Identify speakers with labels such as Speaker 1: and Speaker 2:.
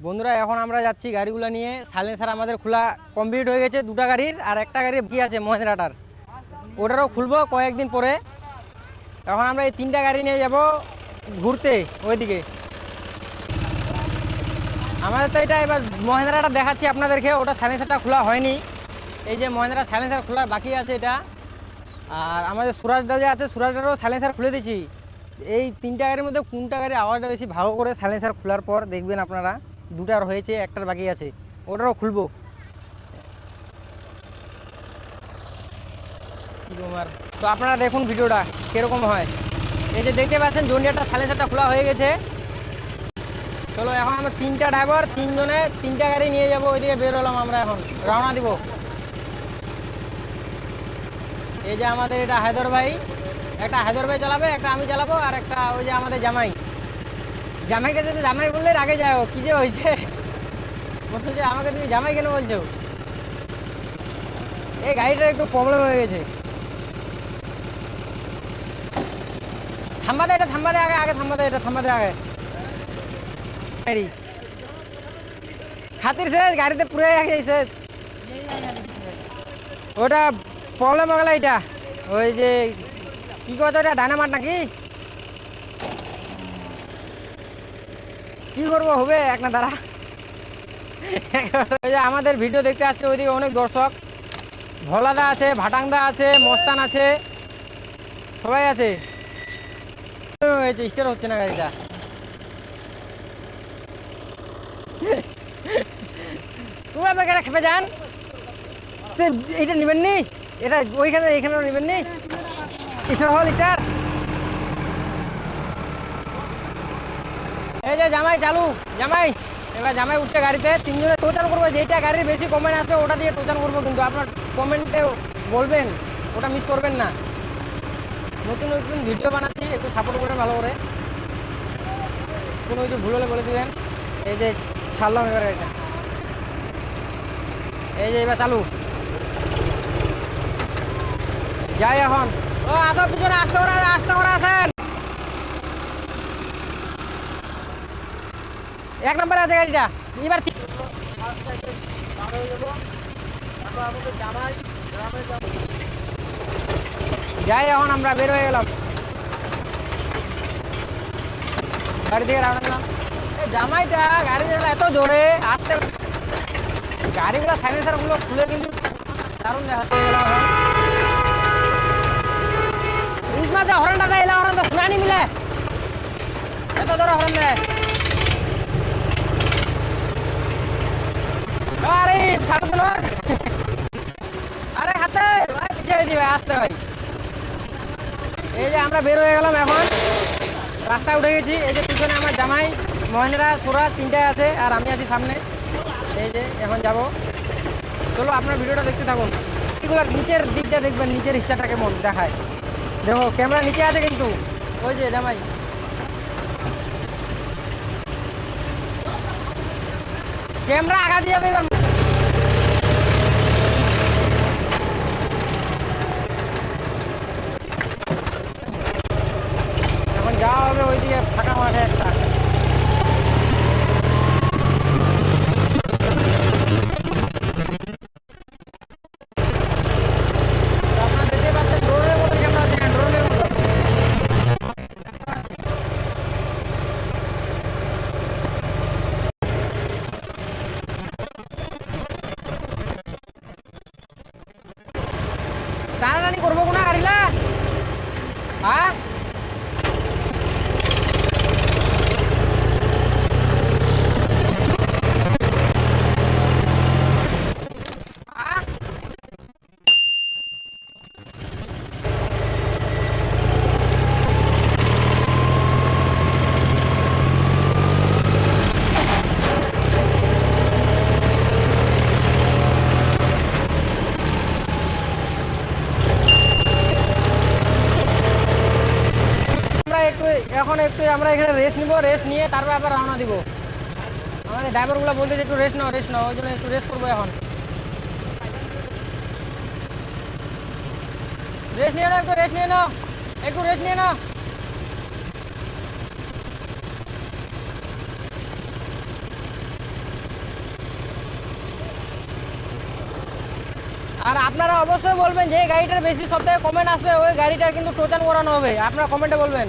Speaker 1: বন্ধুরা এখন আমরা যাচ্ছি গাড়িগুলো নিয়ে। সাইলেন্সার আমাদের খোলা কমপ্লিট হয়ে গেছে, দুটা গাড়ির, আর একটা গাড়ি কি আছে মহেন্দ্রাটার, ওটারও খুলবো কয়েকদিন পরে। এখন আমরা এই তিনটা গাড়ি নিয়ে যাব ঘুরতে ওইদিকে। আমাদের তো এটা এবার মহেন্দ্রাটা দেখাচ্ছি আপনাদেরকে, ওটা সাইলেন্সারটা খোলা হয়নি। এই যে মহেন্দ্রা সাইলেন্সার খোলার বাকি আছে এটা। আর আমাদের সুরাজদা যে আছে, সুরাজদারও সাইলেন্সার খুলে দিচ্ছি। এই তিনটা গাড়ির মধ্যে কোনটা গাড়ি আওয়াজটা বেশি ভালো করে সাইলেন্সার খোলার পর দেখবেন আপনারা। দুটার হয়েছে, একটার বাকি আছে, ওটারও খুলবো। তো আপনারা দেখুন ভিডিওটা কিরকম হয়। এই যে দেখতে পাচ্ছেন জন্ডিয়ারটা সাইলেন্সারটা খোলা হয়ে গেছে। চলো এখন আমরা তিনটা ড্রাইভার, তিনজনে তিনটা গাড়ি নিয়ে যাবো, ওইদিকে বের হলাম আমরা, এখন রওনা দিব। এই যে আমাদের এটা হায়দর ভাই, একটা হায়দর ভাই চালাবে, একটা আমি চালাবো, আর একটা ওই যে আমাদের জামাই। জামাইকে যদি জামাই বললে আগে যাও, কি যে হয়েছে বলছো যে আমাকে তুমি জামাই কেন বলছো। এই গাড়িটার একটু প্রবলেম হয়ে গেছে। থাম্বা দে, এটা থাম্বা দে, আগে আগে থাম্বা দে, এটা থাম্বা দে আগে। খাতির শেষ, গাড়িতে পুরে শেষ। ওটা প্রবলেম হয়ে গেল। এটা ওই যে কি করছো, ওটা ডায়নামাইট নাকি কি করবো, হবে এক না দাঁড়া। ওই যে আমাদের ভিডিও দেখতে আসছে ওইদিকে অনেক দর্শক, ভোলাদা আছে, ভাটাংদা আছে, মস্তান আছে, সবাই আছে। স্টার্ট হচ্ছে না গাড়িটা। তোমরা বেকারে খেপে যান, এটা নেবেন নি, এটা ওইখানে এখানেও নেবেন নি। স্টার হল স্টার। এই যে জামাই চালু, জামাই এবার জামাই উঠছে গাড়িতে, তিনজনে টোচান করবো। যেটা গাড়ির বেশি কমেন্ট আসবে ওটা দিয়ে টোচান করবো, কিন্তু আপনার কমেন্টে বলবেন, ওটা মিস করবেন না। নতুন নতুন ভিডিও বানাচ্ছি, একটু সাপোর্ট করবেন ভালো করে। কোনো কিছু ভুল হলে বলে দিবেন। এই যে ছাড়লাম এবার এটা, এই যে এবার চালু যাই এখন। ও আসো পিছনে, আসতে করা আছেন। এক নম্বরে আছে গাড়িটা। এবার যাই এখন আমরা বের হয়ে গেলাম, গাড়ি থেকে রওনা দিলাম। এই জামাইটা গাড়ি চালা এত জোরে, আসতে গাড়িগুলো সাইলেন্সার গুলো খুলে কিন্তু দারুণ দেখাচ্ছে। ইসমাতে হরনটা দেয়, এলা হরন তো শুনানি মিলে, এত জোরে হরন দেয়। আরে ছাড় দিল, আরে হাতে পিছিয়ে দিবে, আসতে ভাই। এই যে আমরা বের হয়ে গেলাম, এখন রাস্তায় উঠে গেছি। এই যে পিছনে আমার জামাই, মহেন্দ্রা, সুরাজ তিনটায় আছে, আর আমি আছি সামনে। এই যে এখন যাব। চলো আপনার ভিডিওটা দেখতে থাকুন। এগুলো নিচের দিকটা দেখবেন, নিচের হিসাটা কেমন দেখায়। দেখো ক্যামেরা নিচে আছে কিন্তু। ওই যে জামাই, ক্যামেরা আগা দিয়ে যাবে। এখন যাওয়া হবে ওইদিকে ফাঁকা মাঠে একটা। টানাটানি করবো কোনা গাড়িলা, হ্যাঁ একটু আমরা এখানে রেস্ট নিব, রেস্ট নিয়ে তারপর আবার রওনা দিব। আমাদের ড্রাইভারগুলো বলতেছে একটু রেস্ট নাও, রেস্ট নাও, ওই জন্য একটু রেস্ট করবো। এখন রেস্ট নিয়ে নাও, একটু রেস্ট নিয়ে নাও, একটু রেস্ট নিয়ে নাও। আর আপনারা অবশ্যই বলবেন যে গাড়িটার বেশি সব থেকে কমেন্ট আসবে ওই গাড়িটার কিন্তু টোচান করানো হবে, আপনারা কমেন্টে বলবেন।